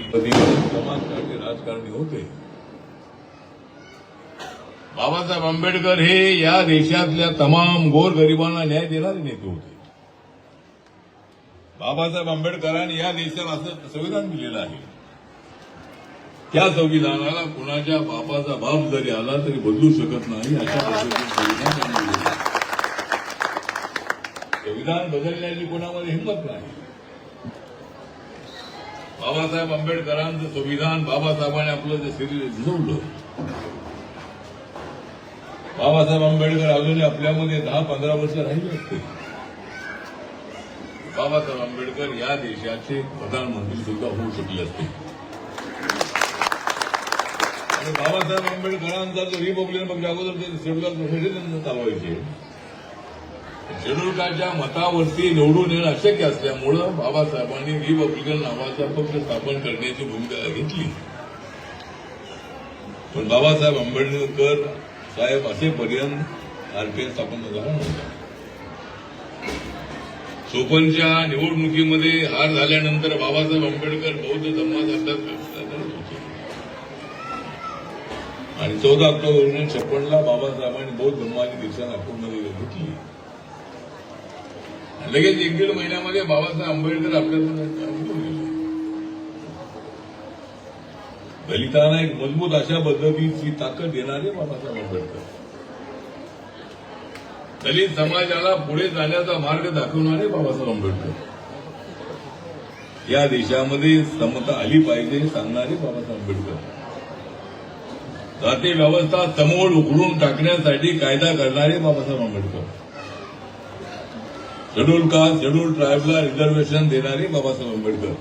राजकारणी होते. बाबासाहेब आंबेडकर हे या देशातल्या तमाम गोरगरिबांना न्याय देणारे नेते होते. बाबासाहेब आंबेडकरांनी या देशाला असं संविधान दिलेलं आहे. त्या संविधानाला कुणाच्या बापाचा बाप जरी आला तरी बदलू शकत नाही अशा पद्धतीने संविधान बदलण्याची कोणामध्ये हिंमत नाही. बाबासाहेब आंबेडकरांचं संविधान बाबासाहेबांनी आपलं जे शरीर झिजवलं. बाबासाहेब आंबेडकर अजूनही आपल्यामध्ये 10-15 वर्ष राहिले असते. बाबासाहेब आंबेडकर या देशाचे प्रधानमंत्री सुद्धा होऊ शकले असते. आणि बाबासाहेब आंबेडकरांचा जो रिपब्लिकन पक्ष अगोदर ते शेड्यूल कास्ट चालवायचे, शेड्यूल कास्टच्या मतावरती निवडून येणं अशक्य असल्यामुळं बाबासाहेबांनी रिपब्लिकन नावाचा पक्ष स्थापन करण्याची भूमिका घेतली. पण बाबासाहेब आंबेडकर साहेब असेपर्यंत आरपीआय स्थापन झाला नव्हता. चोपनच्या निवडणुकीमध्ये हार झाल्यानंतर बाबासाहेब आंबेडकर बौद्ध धर्माचा अभ्यास करत होते आणि 14 ऑक्टोबर 1956ला बाबासाहेबांनी बौद्ध धर्माची दीक्षा नागपूरमध्ये घेतली. लगेच 1-1.5 महिन्यामध्ये बाबासाहेब आंबेडकर आपल्याला दलितांना एक मजबूत अशा पद्धतीची ताकद देणारे बाबासाहेब आंबेडकर, दलित समाजाला पुढे जाण्याचा मार्ग दाखवणारे बाबासाहेब आंबेडकर, या देशामध्ये समता आली पाहिजे सांगणारे बाबासाहेब आंबेडकर, जाती व्यवस्था समोर उघडून टाकण्यासाठी कायदा करणारे Babasaheb Ambedkar, schedule caste schedule ट्राईबला रिझर्वेशन देणारे बाबासाहेब आंबेडकर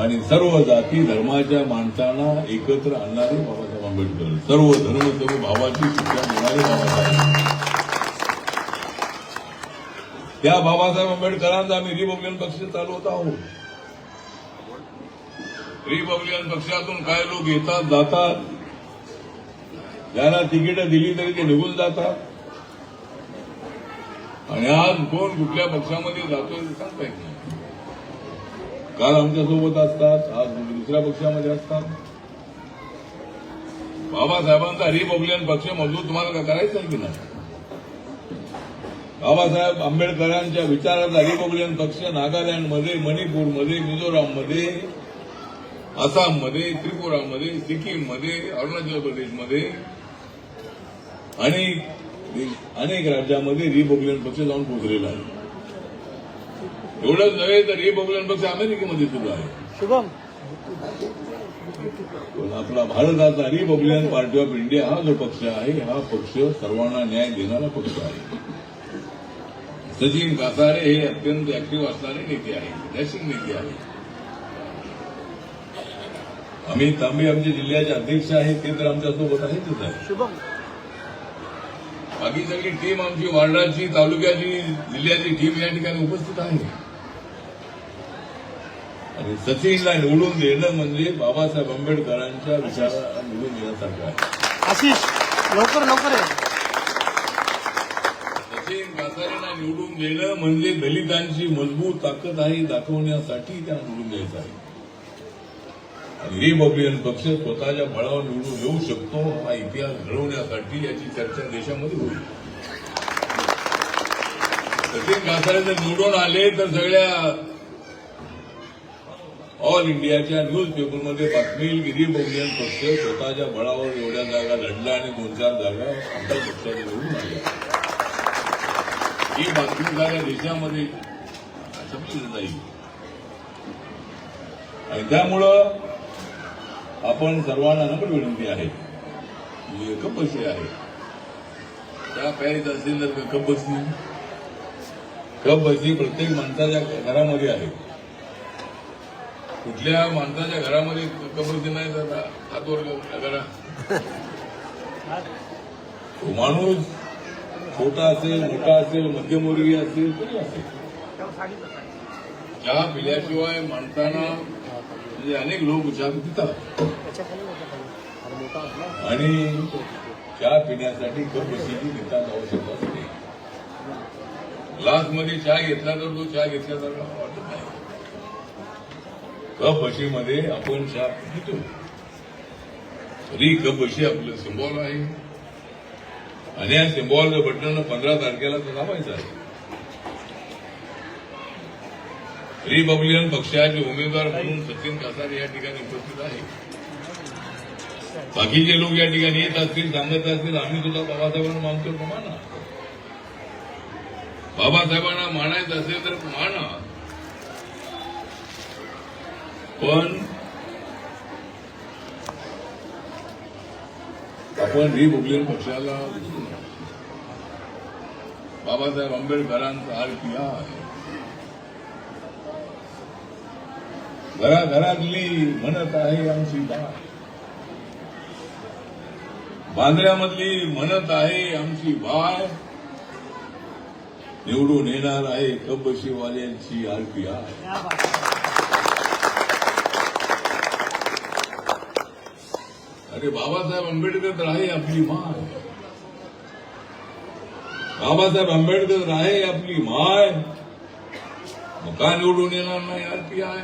आणि सर्व जाती धर्माच्या माणसांना एकत्र आणणारे बाबासाहेब आंबेडकर, सर्व धर्म सर्व भावाची शिक्षा देणारे बाबासाहेब. त्या बाबासाहेब आंबेडकरांचा आम्ही रिपब्लिकन पक्ष चालवत आहोत. रिपब्लिकन पक्षातून काय लोक येतात जातात, ज्यांना तिकीट दिली तरी ते निघून जातात आणि आज कोण कुठल्या पक्षामध्ये जातोय सांगता येत नाही. काल आमच्यासोबत असतात, आज दुसऱ्या पक्षामध्ये असतात. बाबासाहेबांचा रिपब्लिकन पक्ष मजबूत तुम्हाला करायचा आहे की नाही? बाबासाहेब आंबेडकरांच्या विचाराचा रिपब्लिकन पक्ष नागालँडमध्ये, मणिपूरमध्ये, मिझोराममध्ये, आसाममध्ये, त्रिपुरामध्ये, सिक्कीममध्ये, अरुणाचल प्रदेशमध्ये आणि अनेक राज्यामध्ये रिपब्लिकन पक्ष जाऊन पोहोचलेला आहे. एवढंच नव्हे तर रिपब्लिकन पक्ष अमेरिकेमध्ये सुद्धा आहे. पण आपला भारताचा रिपब्लिकन पार्टी ऑफ इंडिया हा जो पक्ष आहे, हा पक्ष सर्वांना न्याय देणारा पक्ष आहे. सचिन कासारे हे अत्यंत ऍक्टिव्ह असणारे नेते आहेत, डॅशिंग नेते आहेत. अमित तांबे आमचे जिल्ह्याचे अध्यक्ष आहेत, ते तर आमच्यासोबत आहेतच आहे. बाकी सगळी टीम आमची वार्डाची, तालुक्याची, जिल्ह्याची टीम या ठिकाणी उपस्थित आहे. आणि सचिनला निवडून देणं म्हणजे बाबासाहेब आंबेडकरांच्या विचाराला निवडून देण्यासारखं आहे. आशिष लवकर लवकर सचिन कासारेंना निवडून देणं म्हणजे दलितांची मजबूत ताकद आहे दाखवण्यासाठी त्यांना निवडून द्यायचं आहे. आणि रिपब्लिकन पक्ष स्वतःच्या बळावर निवडून येऊ शकतो हा इतिहास घडवण्यासाठी याची चर्चा देशामध्ये होईल. सचिन कासारे जर निवडून आले तर सगळ्या ऑल इंडियाच्या न्यूज पेपरमध्ये बातमी येईल की रिपब्लिकन पक्ष स्वतःच्या बळावर एवढ्या जागा लढला आणि 2-4 जागा आमच्या पक्षाने निवडून आल्या. ही बातमी साऱ्या देशामध्ये छापली जाईल. आणि त्यामुळं आपण सर्वांना नम्र विनंती आहे की कप बसली आहे, त्या प्यारीत असेल तर कप बसली प्रत्येक माणसाच्या घरामध्ये आहे. कुठल्या माणसाच्या घरामध्ये कप बसली नाही तर हातवर करा. तो माणूस छोटा असेल, मोठा असेल, मध्यमवर्गीय असेल, तरी असेल, चहा पिल्याशिवाय माणसांना म्हणजे अनेक लोक चहा पितात आणि चहा पिण्यासाठी कप बसण्याची नितांत आवश्यकता असते. ग्लासमध्ये चहा घेतला तर तो चहा घेतल्यासारखा वाटत नाही. कपशीमध्ये आपण शाप घेतो. तरी कपशी आपलं सिम्बॉल आहे आणि या सिम्बॉलचं बटन 15 तारखेला तर दाबायचं आहे. रिपब्लिकन पक्षाचे उमेदवार म्हणून सचिन कासारे या ठिकाणी उपस्थित आहे. बाकीचे लोक या ठिकाणी येत असतील, सांगत असतील, आम्ही सुद्धा बाबासाहेबांना मानतो तर माना. बाबासाहेबांना मानायचं असेल तर माना, पण आपण रिपब्लिकन पक्षाला बाबासाहेब आंबेडकरांचा आरपीआय आहे. घराघरातली म्हणत आहे आमची बाय, बांद्र्यामधली म्हणत आहे आमची बाय, निवडून येणार आहे कपबशीवाल्यांची आरपीआय. अरे बाबासाहेब आंबेडकर तर आहे आपली माय, बाबासाहेब आंबेडकर आहे आपली माय, मग का निवडून येणार नाही आरपीआय?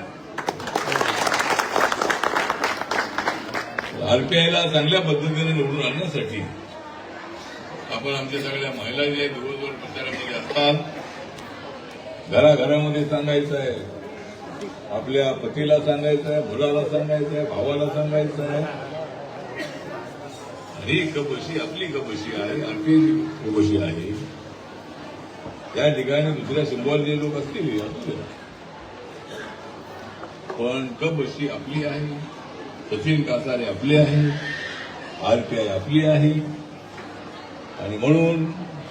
आरपीआयला चांगल्या पद्धतीने निवडून आणण्यासाठी आपण आमच्या सगळ्या महिला ज्या दिवसभर प्रचारामध्ये असतात, घराघरामध्ये सांगायचं आहे, आपल्या पतीला सांगायचं आहे, मुलाला सांगायचं आहे, भावाला सांगायचं आहे, ही कपशी आपली कपशी आहे, आरपीआय कपशी आहे. त्या ठिकाणी दुसऱ्या सिम्बॉल जे लोक असतील पण कपशी आपली आहे, सचिन कासारे आपले आहे, आरपीआय आपली आहे आणि म्हणून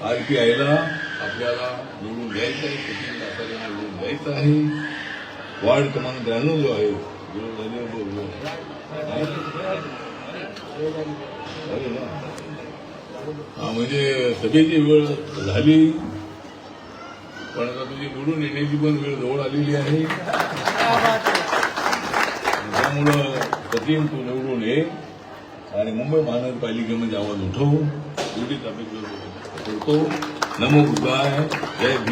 आरपीआयला आपल्याला निवडून द्यायचं आहे, सचिन कासारेला निवडून द्यायचं आहे. वार्ड क्रमांक 93 जो आहे म्हणजे सभेची वेळ झाली, पण आता तुझी निवडून येण्याची पण वेळ जवळ आलेली आहे. त्यामुळं सचिन तू निवडून ये आणि मुंबई महानगरपालिकेमध्ये आवाज उठव, एवढीच अपेक्षा करतो. नमो बुद्धाय, जय भीम.